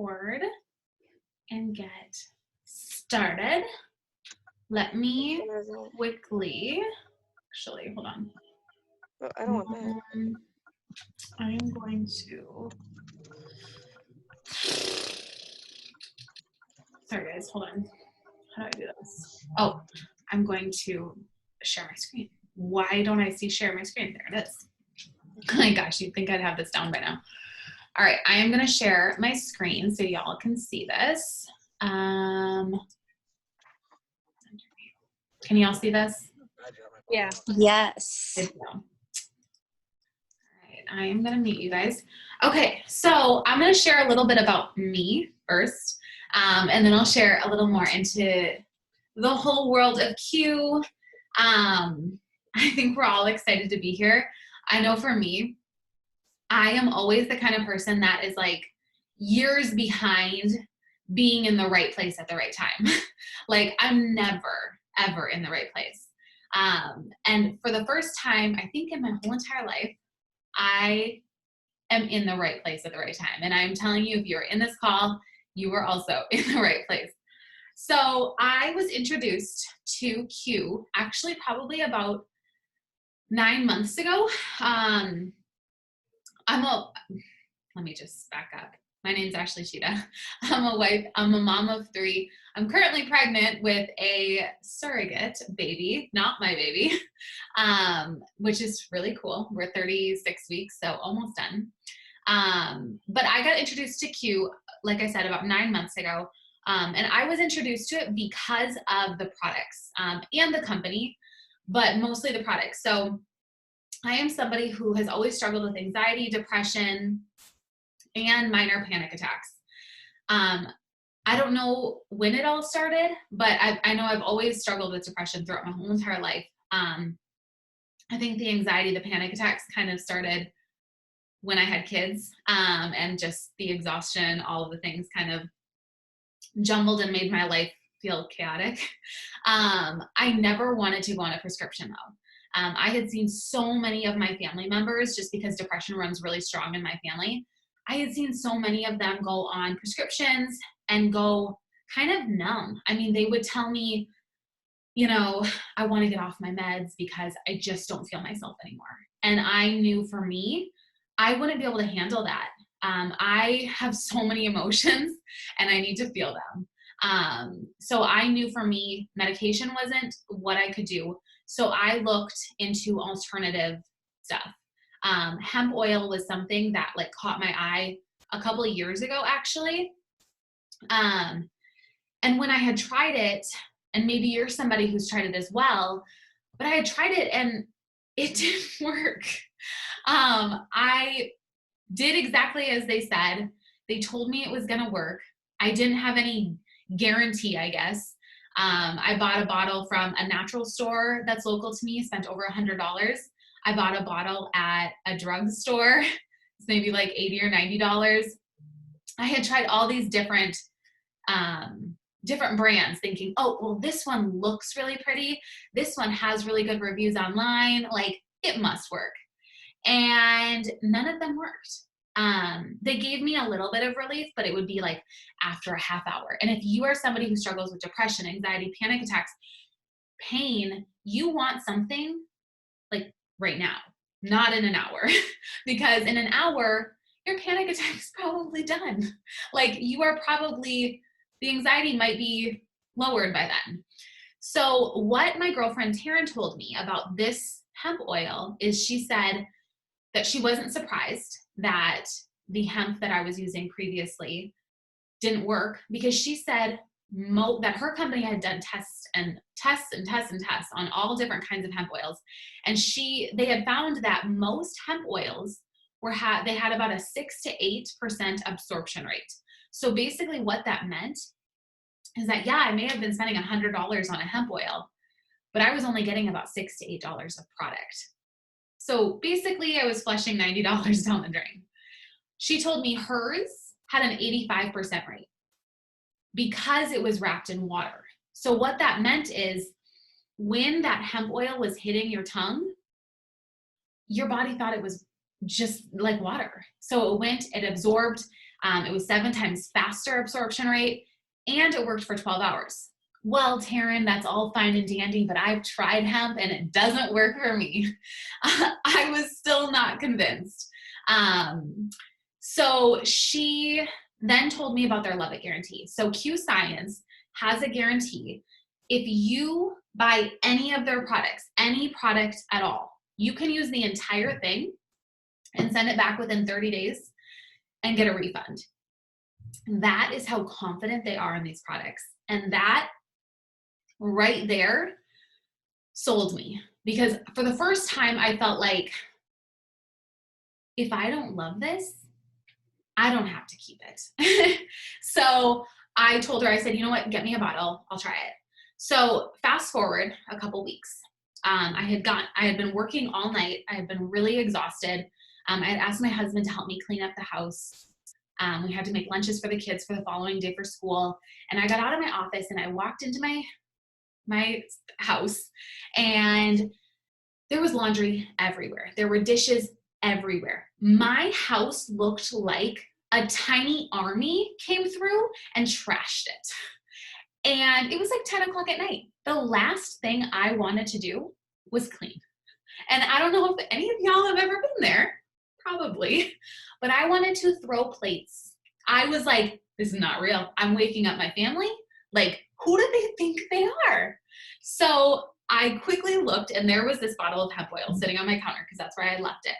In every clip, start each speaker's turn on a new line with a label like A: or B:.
A: record and get started. Let me quickly, actually, hold on.
B: Oh, I don't want that.
A: I am going to, sorry guys, hold on. How do I do this? Oh, I'm going to share my screen. Why don't I see share my screen? There it is. Oh my gosh, you'd think I'd have this down by now. All right, I am gonna share my screen so y'all can see this. Can y'all see this?
B: Yeah.
C: Yes.
A: Good deal. All right, I am gonna mute you guys. Okay, so I'm gonna share a little bit about me first, and then I'll share a little more into the whole world of Q. I think we're all excited to be here. I know for me, I am always the kind of person that is like years behind being in the right place at the right time. Like I'm never, ever in the right place. And for the first time, I think in my whole entire life, I am in the right place at the right time. And I'm telling you, if you're in this call, you were also in the right place. So I was introduced to Q actually probably about 9 months ago. Let me just back up. My name's Ashley Cheetah. I'm a wife, I'm a mom of 3. I'm currently pregnant with a surrogate baby, not my baby, which is really cool. We're 36 weeks, so almost done. But I got introduced to Q, like I said, about 9 months ago. And I was introduced to it because of the products and the company, but mostly the products. So I am somebody who has always struggled with anxiety, depression, and minor panic attacks. I don't know when it all started, but I know I've always struggled with depression throughout my whole entire life. I think the anxiety, the panic attacks kind of started when I had kids, and just the exhaustion, all of the things kind of jumbled and made my life feel chaotic. I never wanted to go on a prescription though. I had seen so many of my family members, just because depression runs really strong in my family, I had seen so many of them go on prescriptions and go kind of numb. I mean, they would tell me, you know, I want to get off my meds because I just don't feel myself anymore. And I knew for me, I wouldn't be able to handle that. I have so many emotions and I need to feel them. So I knew for me, medication wasn't what I could do. So I looked into alternative stuff. Hemp oil was something that like caught my eye a couple of years ago, actually. And when I had tried it, and maybe you're somebody who's tried it as well, but I had tried it and it didn't work. I did exactly as they said. They told me it was gonna work. I didn't have any guarantee, I guess. I bought a bottle from a natural store that's local to me, spent over $100. I bought a bottle at a drugstore. It's maybe like $80 or $90. I had tried all these different brands thinking, oh, well, this one looks really pretty. This one has really good reviews online. Like, it must work. And none of them worked. They gave me a little bit of relief, but it would be like after a half hour. And if you are somebody who struggles with depression, anxiety, panic attacks, pain, you want something like right now, not in an hour, because in an hour, your panic attack is probably done. Like you are probably, the anxiety might be lowered by then. So what my girlfriend Taryn told me about this hemp oil is she said that she wasn't surprised that the hemp that I was using previously didn't work, because she said that her company had done tests on all different kinds of hemp oils. And they had found that most hemp oils they had about a 6 to 8% absorption rate. So basically what that meant is that, yeah, I may have been spending $100 on a hemp oil, but I was only getting about $6 to $8 of product. So basically I was flushing $90 down the drain. She told me hers had an 85% rate because it was wrapped in water. So what that meant is when that hemp oil was hitting your tongue, your body thought it was just like water. So it absorbed It was 7 times faster absorption rate, and it worked for 12 hours. Well, Taryn, that's all fine and dandy, but I've tried hemp and it doesn't work for me. I was still not convinced. So she then told me about their Love It guarantee. So Q Science has a guarantee. If you buy any of their products, any product at all, you can use the entire thing and send it back within 30 days and get a refund. That is how confident they are in these products. And that right there sold me, because for the first time I felt like, if I don't love this, I don't have to keep it. So I told her, I said, you know what, get me a bottle, I'll try it. So fast forward a couple weeks. I had been working all night. I had been really exhausted. I had asked my husband to help me clean up the house. We had to make lunches for the kids for the following day for school. And I got out of my office and I walked into my house, and there was laundry everywhere. There were dishes everywhere. My house looked like a tiny army came through and trashed it. And it was like 10 o'clock at night. The last thing I wanted to do was clean. And I don't know if any of y'all have ever been there, probably, but I wanted to throw plates. I was like, this is not real. I'm waking up my family. Like, who do they think they are? So I quickly looked, and there was this bottle of hemp oil sitting on my counter because that's where I left it.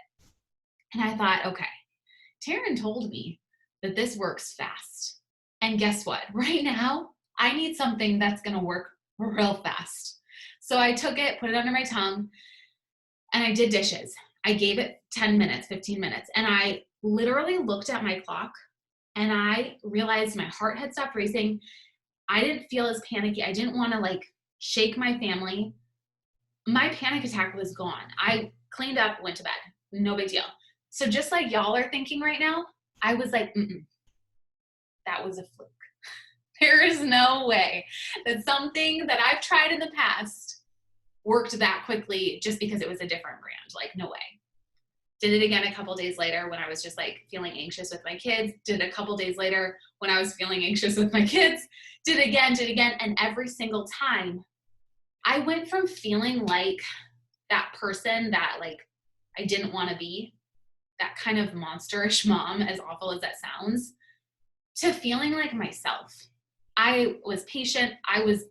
A: And I thought, okay, Taryn told me that this works fast. And guess what? Right now, I need something that's going to work real fast. So I took it, put it under my tongue, and I did dishes. I gave it 10 minutes, 15 minutes. And I literally looked at my clock, and I realized my heart had stopped racing. I didn't feel as panicky. I didn't want to like shake my family. My panic attack was gone. I cleaned up, went to bed. No big deal. So just like y'all are thinking right now, I was like, that was a fluke. There is no way that something that I've tried in the past worked that quickly just because it was a different brand. Like, no way. Did it again a couple days later when I was just like feeling anxious with my kids. Did it a couple days later when I was feeling anxious with my kids. Did it again. And every single time I went from feeling like that person that like I didn't want to be, that kind of monsterish mom, as awful as that sounds, to feeling like myself. I was patient. I was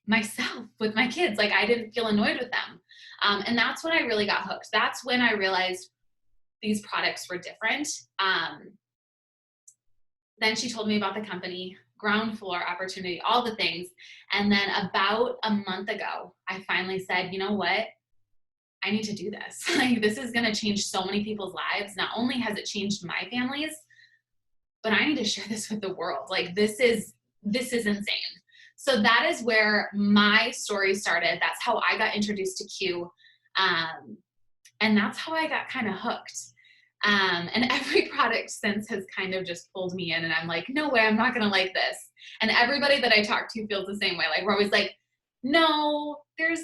A: myself with my kids. Like, I didn't feel annoyed with them. And that's when I really got hooked. That's when I realized these products were different. Then she told me about the company, ground floor opportunity, all the things. And then about a month ago, I finally said, you know what? I need to do this. Like, this is going to change so many people's lives. Not only has it changed my family's, but I need to share this with the world. Like, this is insane. So that is where my story started. That's how I got introduced to Q. And that's how I got kind of hooked. And every product since has kind of just pulled me in, and I'm like, no way, I'm not going to like this. And everybody that I talk to feels the same way. Like, we're always like, no, you're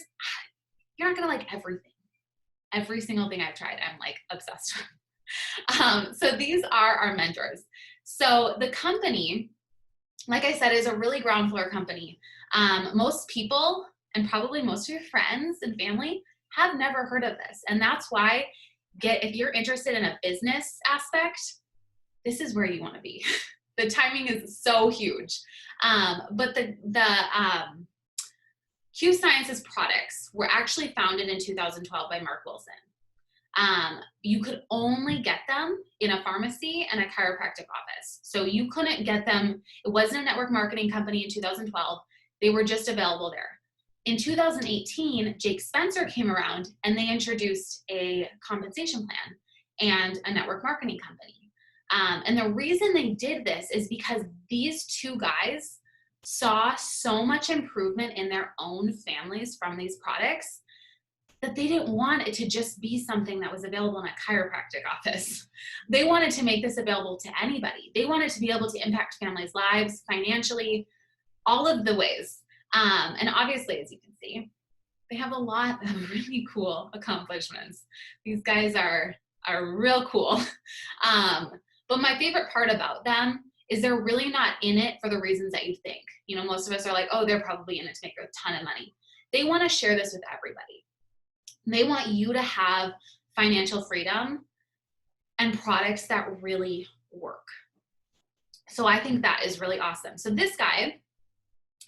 A: not going to like everything. Every single thing I've tried, I'm like obsessed with. So these are our mentors. So the company, like I said, is a really ground floor company. Most people, and probably most of your friends and family, have never heard of this. And that's why, if you're interested in a business aspect, this is where you want to be. The timing is so huge. But the Q Science's products were actually founded in 2012 by Mark Wilson. You could only get them in a pharmacy and a chiropractic office. So you couldn't get them. It wasn't a network marketing company in 2012. They were just available there. In 2018, Jake Spencer came around and they introduced a compensation plan and a network marketing company. And the reason they did this is because these two guys saw so much improvement in their own families from these products that they didn't want it to just be something that was available in a chiropractic office. They wanted to make this available to anybody. They wanted to be able to impact families' lives financially, all of the ways. And obviously, as you can see, they have a lot of really cool accomplishments. These guys are real cool. But my favorite part about them is they're really not in it for the reasons that you think. You know, most of us are like, oh, they're probably in it to make a ton of money. They want to share this with everybody. They want you to have financial freedom and products that really work. So I think that is really awesome. So this guy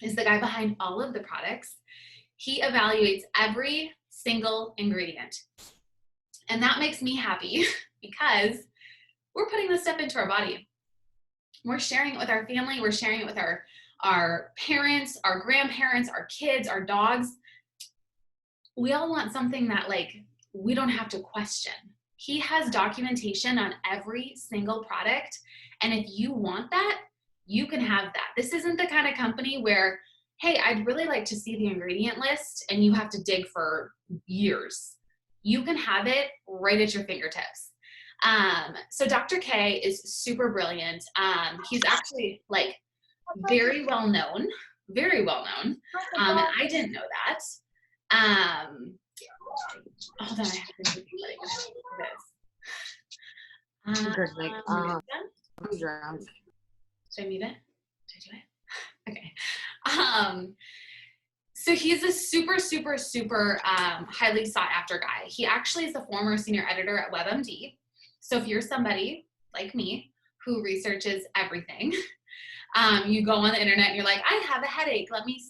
A: is the guy behind all of the products. He evaluates every single ingredient. And that makes me happy because we're putting this stuff into our body. We're sharing it with our family. We're sharing it with our parents, our grandparents, our kids, our dogs. We all want something that like we don't have to question. He has documentation on every single product. And if you want that, you can have that. This isn't the kind of company where, hey, I'd really like to see the ingredient list and you have to dig for years. You can have it right at your fingertips. So Dr. K is super brilliant. He's actually like very well known. And I didn't know that. Hold on, I have to do this.
C: I'm drunk.
A: Should I mute it? Did I do it? Okay. So he's a super highly sought after guy. He actually is the former senior editor at WebMD. So if you're somebody like me who researches everything, you go on the internet and you're like, I have a headache. Let me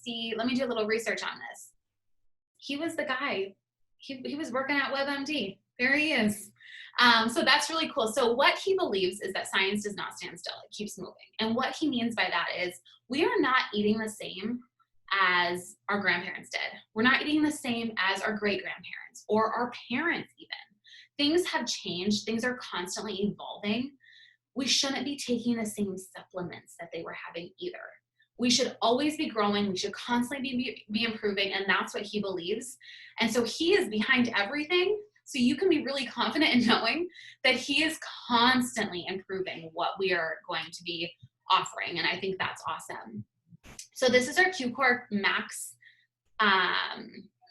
A: do a little research on this. He was the guy. He was working at WebMD. There he is. So that's really cool. So what he believes is that science does not stand still. It keeps moving. And what he means by that is we are not eating the same as our grandparents did. We're not eating the same as our great-grandparents or our parents even. Things have changed. Things are constantly evolving. We shouldn't be taking the same supplements that they were having either. We should always be growing. We should constantly be improving, and that's what he believes. And so he is behind everything. So you can be really confident in knowing that he is constantly improving what we are going to be offering. And I think that's awesome. So this is our Q-Core Max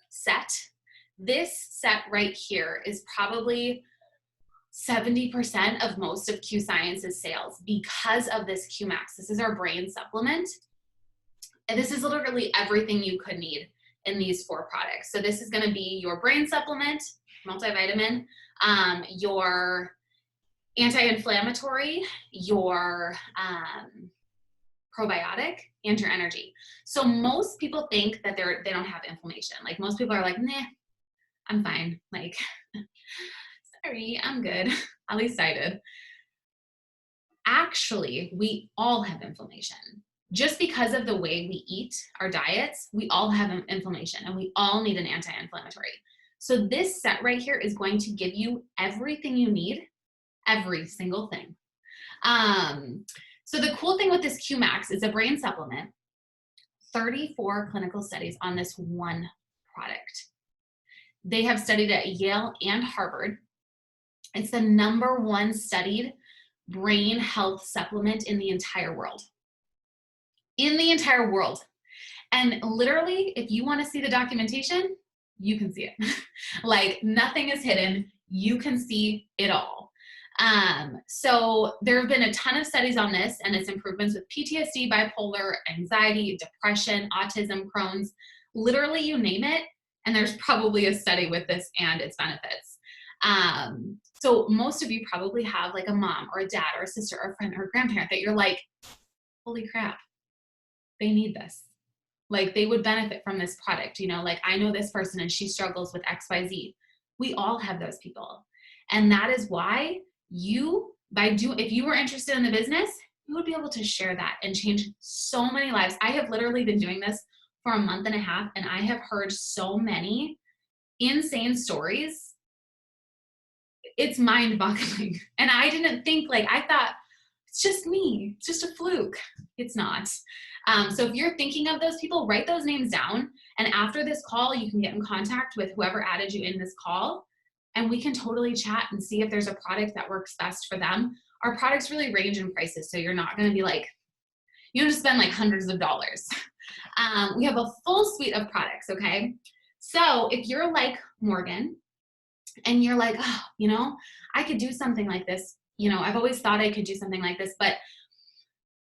A: set. This set right here is probably 70% of most of Q Science's sales because of this Q Max. This is our brain supplement. And this is literally everything you could need in these 4 products. So this is gonna be your brain supplement, multivitamin, your anti-inflammatory, your probiotic, and your energy. So most people think that they don't have inflammation. Like most people are like, nah, I'm fine. Like, sorry, I'm good. At least I did. Actually, we all have inflammation. Just because of the way we eat our diets, we all have inflammation and we all need an anti-inflammatory. So this set right here is going to give you everything you need, every single thing. So the cool thing with this Q-Max is a brain supplement, 34 clinical studies on this one product. They have studied at Yale and Harvard. It's the #1 studied brain health supplement in the entire world. In the entire world. And literally, if you want to see the documentation, you can see it. Like nothing is hidden. You can see it all. So there have been a ton of studies on this and its improvements with PTSD, bipolar, anxiety, depression, autism, Crohn's, literally you name it. And there's probably a study with this and its benefits. So most of you probably have like a mom or a dad or a sister or a friend or a grandparent that you're like, holy crap, they need this. Like they would benefit from this product. You know, like I know this person and she struggles with XYZ. We all have those people. And that is why if you were interested in the business, you would be able to share that and change so many lives. I have literally been doing this for a month and a half and I have heard so many insane stories. It's mind-boggling. And I didn't think, like, I thought, it's just me. It's just a fluke. It's not. So if you're thinking of those people, write those names down. And after this call, you can get in contact with whoever added you in this call. And we can totally chat and see if there's a product that works best for them. Our products really range in prices. So you're not going to be like, you have to spend like hundreds of dollars. We have a full suite of products, okay? So if you're like Morgan and you're like, oh, you know, I could do something like this you know, I've always thought I could do something like this, but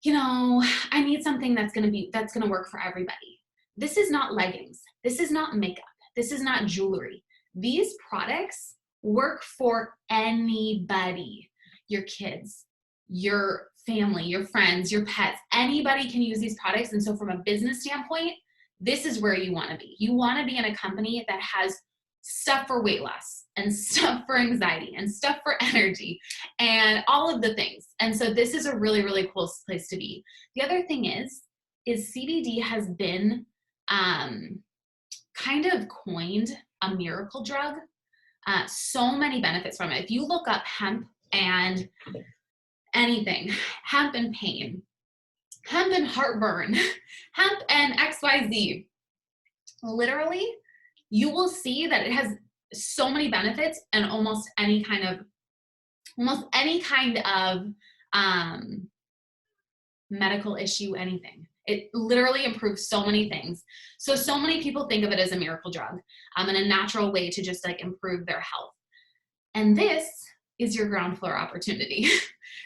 A: you know, I need something that's going to work for everybody. This is not leggings. This is not makeup. This is not jewelry. These products work for anybody. Your kids, your family, your friends, your pets, anybody can use these products. And so from a business standpoint, this is where you want to be. You want to be in a company that has stuff for weight loss and stuff for anxiety and stuff for energy and all of the things. And so this is a really, really cool place to be. The other thing is CBD has been kind of coined a miracle drug. So many benefits from it. If you look up hemp and anything, hemp and pain, hemp and heartburn, hemp and XYZ, literally, you will see that it has so many benefits and almost any kind of medical issue, anything. It literally improves so many things. So many people think of it as a miracle drug and a natural way to just like improve their health. And this is your ground floor opportunity.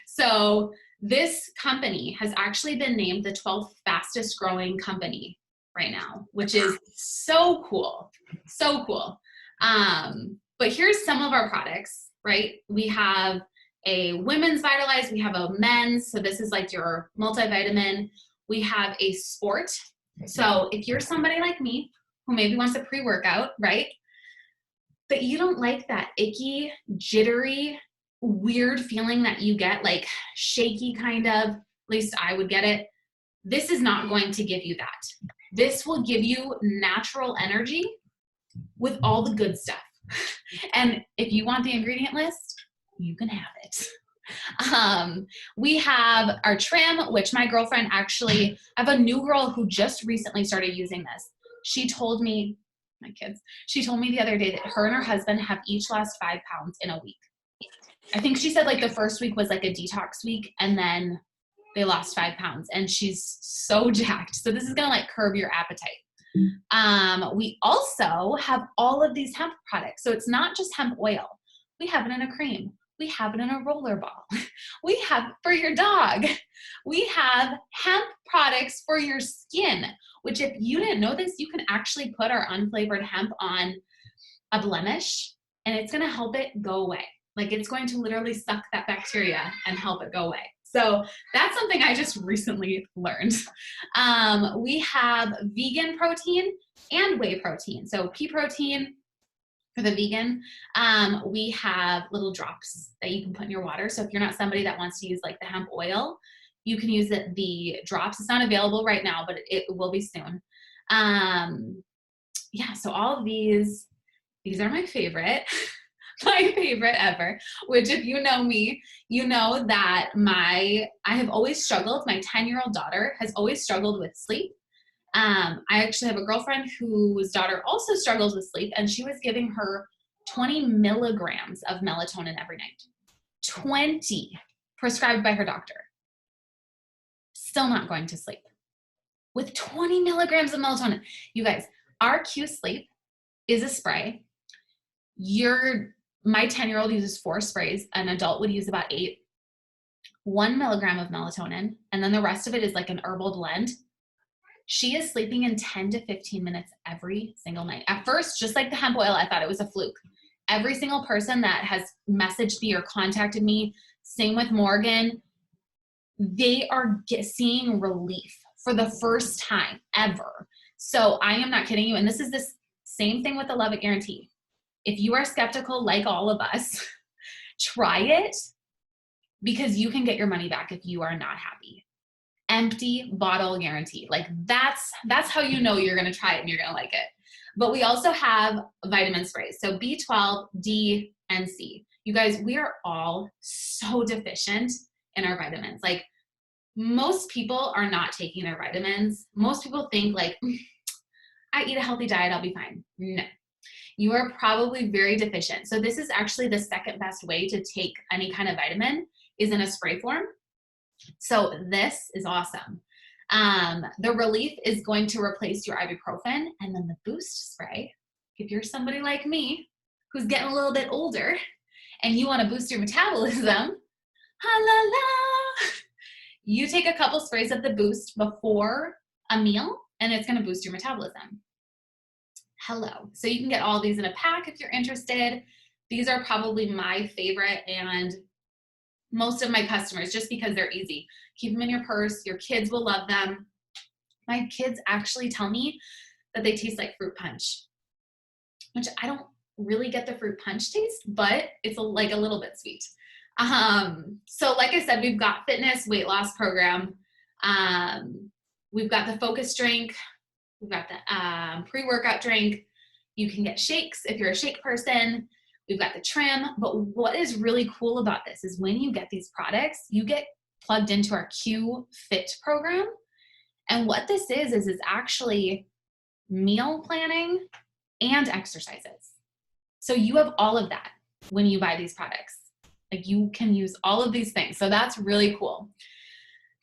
A: So this company has actually been named the 12th fastest growing company right now, which is so cool. So cool. But here's some of our products, right? We have a women's Vitalize, we have a men's, so this is like your multivitamin. We have a sport. So if you're somebody like me who maybe wants a pre-workout, right? But you don't like that icky, jittery, weird feeling that you get, like shaky kind of, at least I would get it. This is not going to give you that. This will give you natural energy with all the good stuff. And if you want the ingredient list, you can have it. We have our trim, which my girlfriend actually, I have a new girl who just recently started using this. She told me, she told me the other day that her and her husband have each lost 5 pounds in a week. I think she said like the first week was like a detox week and then they lost 5 pounds and she's so jacked. So this is going to like curb your appetite. We also have all of these hemp products. So it's not just hemp oil. We have it in a cream. We have it in a roller ball. We have for your dog. We have hemp products for your skin, which if you didn't know this, you can actually put our unflavored hemp on a blemish and it's going to help it go away. Like it's going to literally suck that bacteria and help it go away. So that's something I just recently learned. We have vegan protein and whey protein. So pea protein for the vegan. We have little drops that you can put in your water. So if you're not somebody that wants to use like the hemp oil, you can use the drops. It's not available right now, but it will be soon. Yeah, so all of these are my favorite. My favorite ever, which if you know me, you know that I have always struggled. My 10-year-old daughter has always struggled with sleep. I actually have a girlfriend whose daughter also struggles with sleep, and she was giving her 20 milligrams of melatonin every night. 20 prescribed by her doctor. Still not going to sleep. With 20 milligrams of melatonin. You guys, our Q Sleep is a spray. My 10-year-old uses 4 sprays. An adult would use about 8. 1 milligram of melatonin, and then the rest of it is like an herbal blend. She is sleeping in 10 to 15 minutes every single night. At first, just like the hemp oil, I thought it was a fluke. Every single person that has messaged me or contacted me, same with Morgan, they are seeing relief for the first time ever. So I am not kidding you. And this is the same thing with the Love It Guarantee. If you are skeptical like all of us, try it because you can get your money back if you are not happy. Empty bottle guarantee. Like that's how you know you're going to try it and you're going to like it. But we also have vitamin sprays. So B12, D, and C. You guys, we are all so deficient in our vitamins. Like most people are not taking their vitamins. Most people think like, I eat a healthy diet, I'll be fine. No. You are probably very deficient. So this is actually the second best way to take any kind of vitamin is in a spray form. So this is awesome. The relief is going to replace your ibuprofen, and then the boost spray, if you're somebody like me who's getting a little bit older and you want to boost your metabolism, ha la la. You take a couple sprays of the boost before a meal, and it's gonna boost your metabolism. Hello. So you can get all these in a pack if you're interested. These are probably my favorite and most of my customers, just because they're easy. Keep them in your purse. Your kids will love them. My kids actually tell me that they taste like fruit punch, which I don't really get the fruit punch taste, but it's like a little bit sweet. So like I said, we've got fitness weight loss program. We've got the focus drink. We've got the pre-workout drink. You can get shakes if you're a shake person. We've got the trim. But what is really cool about this is when you get these products, you get plugged into our Q Fit program. And what this is actually meal planning and exercises. So you have all of that when you buy these products. Like you can use all of these things. So that's really cool.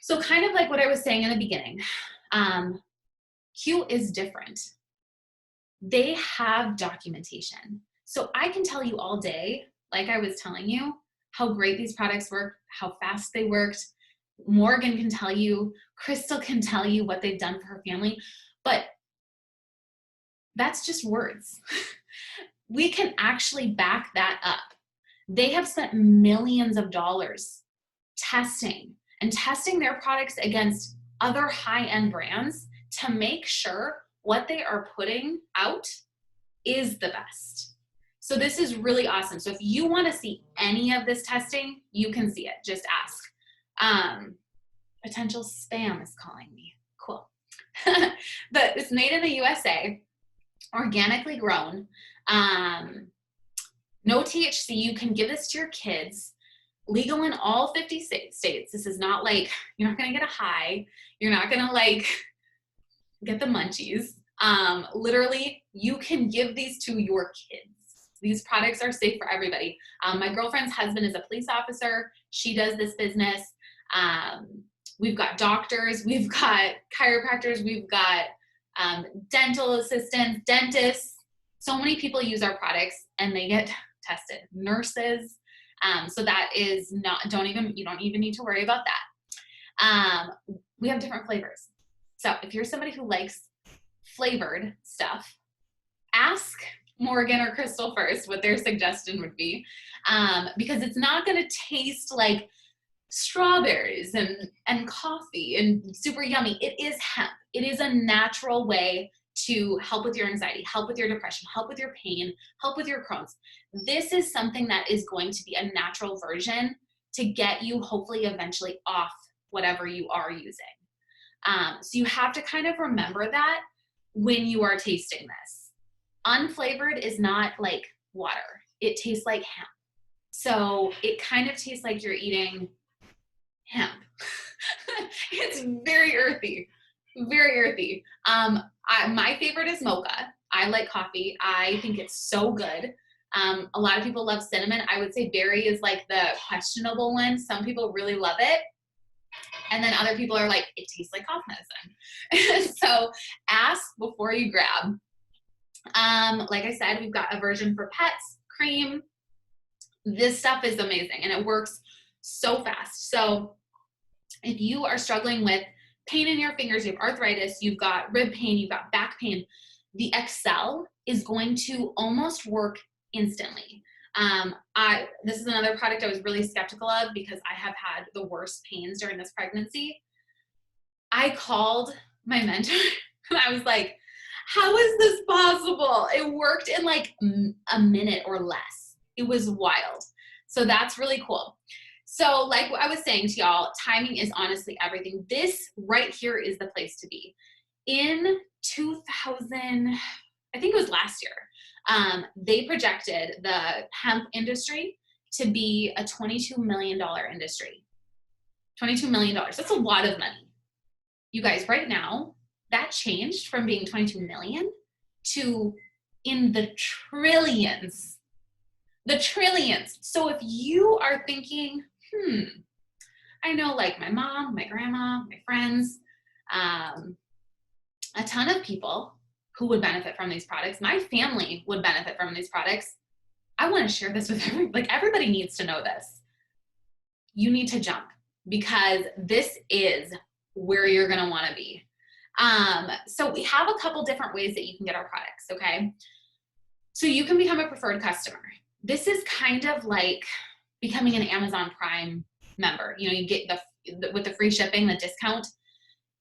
A: So kind of like what I was saying in the beginning, Q is different. They have documentation. So I can tell you all day, like I was telling you, how great these products work, how fast they worked. Morgan can tell you, Crystal can tell you what they've done for her family, but that's just words. We can actually back that up. They have spent millions of dollars testing their products against other high-end brands to make sure what they are putting out is the best. So this is really awesome. So if you want to see any of this testing, you can see it. Just ask. Potential spam is calling me. Cool. But it's made in the USA, organically grown. No THC. You can give this to your kids. Legal in all 50 states. This is not like, you're not going to get a high. You're not going to like get the munchies. Literally, you can give these to your kids. These products are safe for everybody. My girlfriend's husband is a police officer. She does this business. We've got doctors, we've got chiropractors, we've got dental assistants, dentists. So many people use our products and they get tested. Nurses. So that is not, you don't even need to worry about that. We have different flavors. So if you're somebody who likes flavored stuff, ask Morgan or Crystal first what their suggestion would be, because it's not going to taste like strawberries and coffee and super yummy. It is hemp. It is a natural way to help with your anxiety, help with your depression, help with your pain, help with your Crohn's. This is something that is going to be a natural version to get you hopefully eventually off whatever you are using. So you have to kind of remember that when you are tasting this. Unflavored is not like water. It tastes like hemp. So it kind of tastes like you're eating hemp. It's very earthy, very earthy. My favorite is mocha. I like coffee. I think it's so good. A lot of people love cinnamon. I would say berry is like the questionable one. Some people really love it. And then other people are like, it tastes like cough medicine. So ask before you grab. Like I said, we've got a version for pets, cream. This stuff is amazing and it works so fast. So if you are struggling with pain in your fingers, you have arthritis, you've got rib pain, you've got back pain, the Excel is going to almost work instantly. This is another product I was really skeptical of because I have had the worst pains during this pregnancy. I called my mentor and I was like, how is this possible? It worked in like a minute or less. It was wild. So that's really cool. So like I was saying to y'all, timing is honestly everything. This right here is the place to be. In 2000, I think it was last year, they projected the hemp industry to be a $22 million industry. $22 million. That's a lot of money. You guys, right now, that changed from being 22 million to in the trillions. The trillions. So if you are thinking, I know like my mom, my grandma, my friends, a ton of people who would benefit from these products. My family would benefit from these products. I want to share this with everybody. Like everybody needs to know this. you need to jump, because this is where you're going to want to be. So we have a couple different ways that you can get our products. Okay. So you can become a preferred customer. This is kind of like becoming an Amazon Prime member. You know, you get with the free shipping, the discount,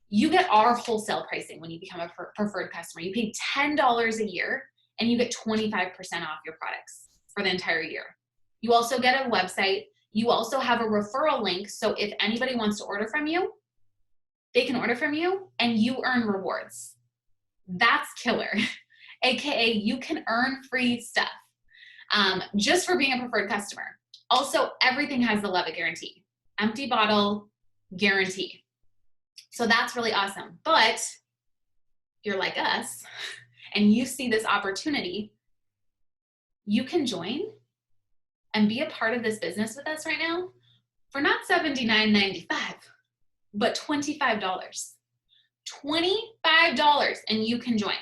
A: you get our wholesale pricing when you become a preferred customer. You pay $10 a year and you get 25% off your products for the entire year. You also get a website. You also have a referral link. So if anybody wants to order from you, they can order from you and you earn rewards. That's killer. AKA you can earn free stuff just for being a preferred customer. Also, everything has the love it guarantee. Empty bottle guarantee. So that's really awesome. But you're like us and you see this opportunity, you can join and be a part of this business with us right now for not $79.95, but $25. $25, and you can join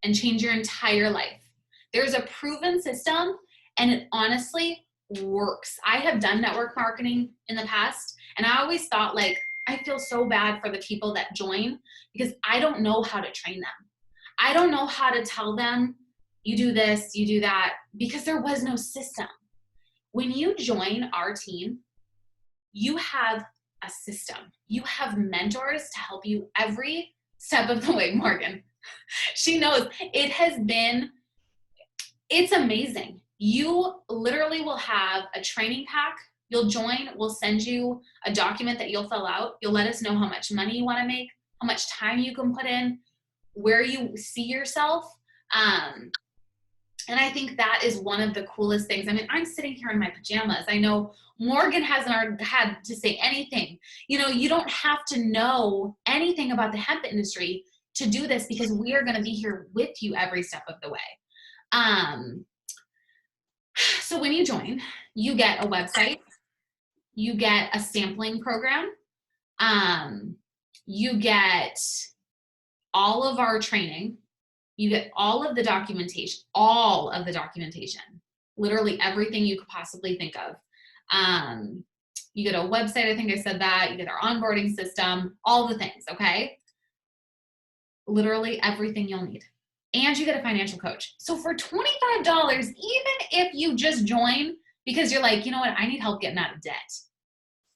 A: and change your entire life. There's a proven system and it honestly works. I have done network marketing in the past and I always thought, like, I feel so bad for the people that join because I don't know how to train them. I don't know how to tell them, you do this, you do that, because there was no system. When you join our team, you have a system. You have mentors to help you every step of the way. Morgan, she knows it's amazing. You literally will have a training pack. You'll join, we'll send you a document that you'll fill out. You'll let us know how much money you want to make, how much time you can put in, where you see yourself. And I think that is one of the coolest things. I mean, I'm sitting here in my pajamas. I know Morgan hasn't had to say anything. You know, you don't have to know anything about the hemp industry to do this because we are going to be here with you every step of the way. So when you join, you get a website, you get a sampling program, you get all of our training, you get all of the documentation, literally everything you could possibly think of. You get a website, I think I said that, you get our onboarding system, all the things, okay? Literally everything you'll need. And you get a financial coach. So for $25, even if you just join because you're like, you know what, I need help getting out of debt,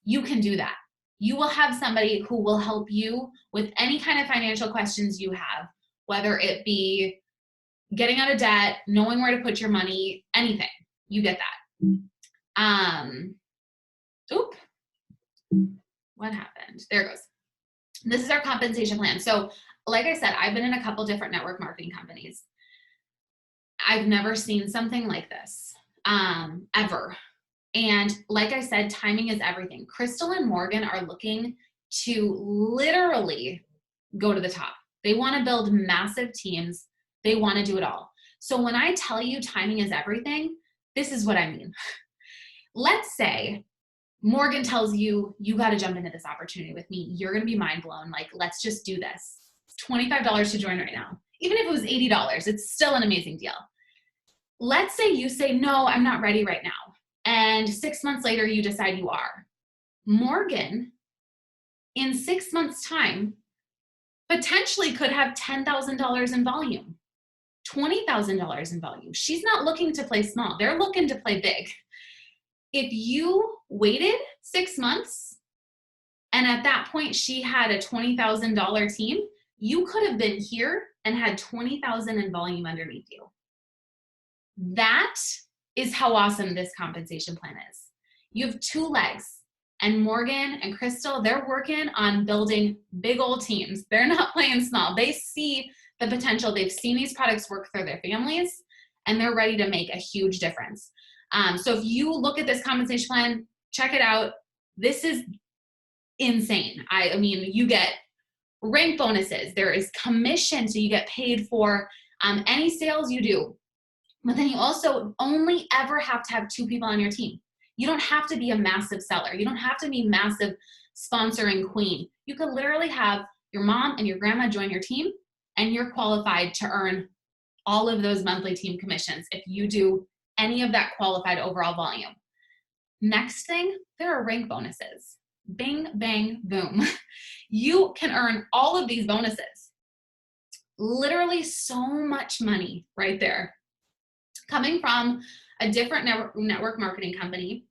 A: you can do that. You will have somebody who will help you with any kind of financial questions you have, whether it be getting out of debt, knowing where to put your money, anything. You get that. What happened? There it goes. This is our compensation plan. So like I said, I've been in a couple different network marketing companies. I've never seen something like this, ever. And like I said, timing is everything. Crystal and Morgan are looking to literally go to the top. They want to build massive teams. They want to do it all. So when I tell you timing is everything, this is what I mean. Let's say Morgan tells you, you got to jump into this opportunity with me. You're going to be mind blown. Like, let's just do this. $25 to join right now. Even if it was $80, it's still an amazing deal. Let's say you say, no, I'm not ready right now. And 6 months later, you decide you are. Morgan, in 6 months' time, potentially could have $10,000 in volume, $20,000 in volume. She's not looking to play small. They're looking to play big. If you waited 6 months and at that point she had a $20,000 team, you could have been here and had 20,000 in volume underneath you. That is how awesome this compensation plan is. You have two legs, and Morgan and Crystal, they're working on building big old teams. They're not playing small. They see the potential. They've seen these products work for their families, and they're ready to make a huge difference. So if you look at this compensation plan, check it out. This is insane. I mean, you get rank bonuses. There is commission, so you get paid for any sales you do. But then you also only ever have to have 2 people on your team. You don't have to be a massive seller. You don't have to be massive sponsoring queen. You could literally have your mom and your grandma join your team, and you're qualified to earn all of those monthly team commissions if you do any of that qualified overall volume. Next thing, there are rank bonuses. Bing, bang, boom. You can earn all of these bonuses. Literally so much money right there. Coming from a different network marketing company,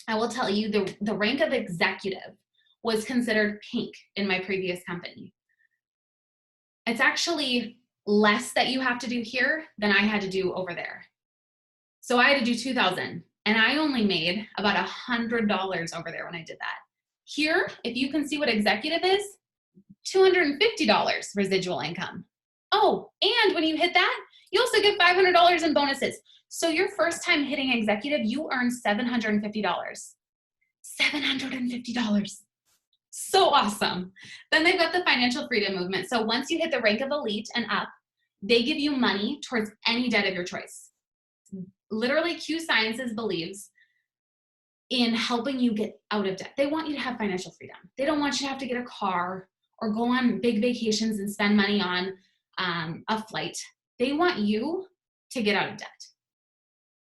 A: I will tell you the rank of executive was considered pink in my previous company. It's actually less that you have to do here than I had to do over there. So I had to do 2,000 and I only made about $100 over there when I did that. Here, if you can see what executive is, $250 residual income. Oh, and when you hit that, you also get $500 in bonuses. So your first time hitting executive, you earn $750. $750. So awesome. Then they've got the financial freedom movement. So once you hit the rank of elite and up, they give you money towards any debt of your choice. Literally, Q Sciences believes in helping you get out of debt. They want you to have financial freedom. They don't want you to have to get a car or go on big vacations and spend money on a flight. They want you to get out of debt.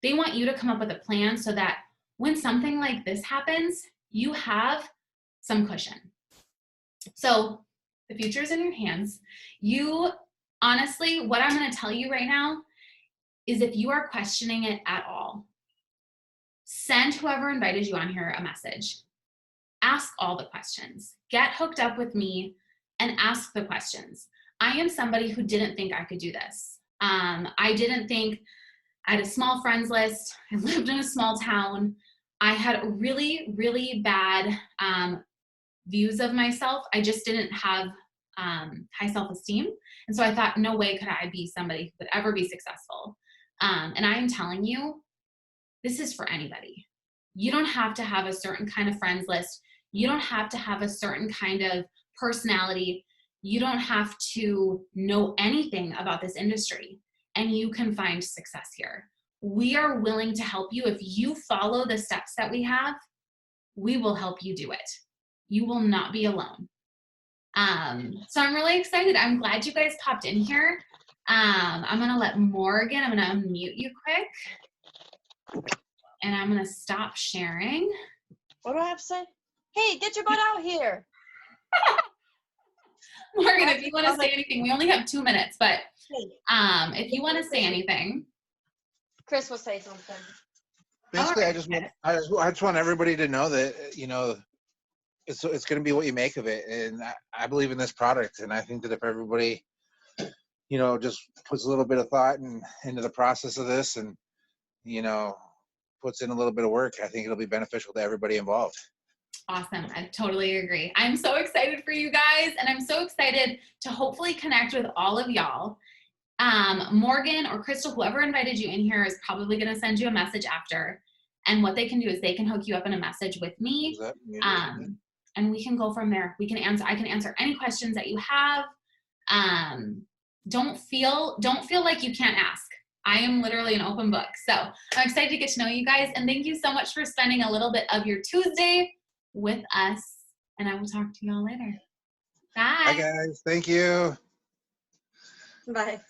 A: They want you to come up with a plan so that when something like this happens, you have some cushion. So the future is in your hands. You, honestly, what I'm going to tell you right now is if you are questioning it at all, send whoever invited you on here a message. Ask all the questions. Get hooked up with me and ask the questions. I am somebody who didn't think I could do this. I didn't think, I had a small friends list. I lived in a small town. I had really, really bad views of myself. I just didn't have high self-esteem. And so I thought, no way could I be somebody who could ever be successful. And I am telling you, this is for anybody. You don't have to have a certain kind of friends list. You don't have to have a certain kind of personality. You don't have to know anything about this industry, and you can find success here. We are willing to help you. If you follow the steps that we have, we will help you do it. You will not be alone. So I'm really excited. I'm glad you guys popped in here. I'm gonna let Morgan, I'm gonna unmute you quick. And I'm gonna stop sharing.
C: What do I have to say? Hey, get your butt out here.
A: Morgan, if you want to say anything, we only have 2 minutes, but if you want to say anything.
C: Chris will say something.
D: Basically, I just want everybody to know that, you know, it's going to be what you make of it. And I believe in this product. And I think that if everybody, you know, just puts a little bit of thought into the process of this and, you know, puts in a little bit of work, I think it'll be beneficial to everybody involved.
A: Awesome. I totally agree. I'm so excited for you guys, and I'm so excited to hopefully connect with all of y'all. Morgan or Crystal, whoever invited you in here, is probably going to send you a message after. And what they can do is they can hook you up in a message with me, and we can go from there. I can answer any questions that you have. Don't feel like you can't ask. I am literally an open book. So I'm excited to get to know you guys, and thank you so much for spending a little bit of your Tuesday with us, and I will talk to y'all later. Bye.
D: Bye, guys. Thank you.
C: Bye.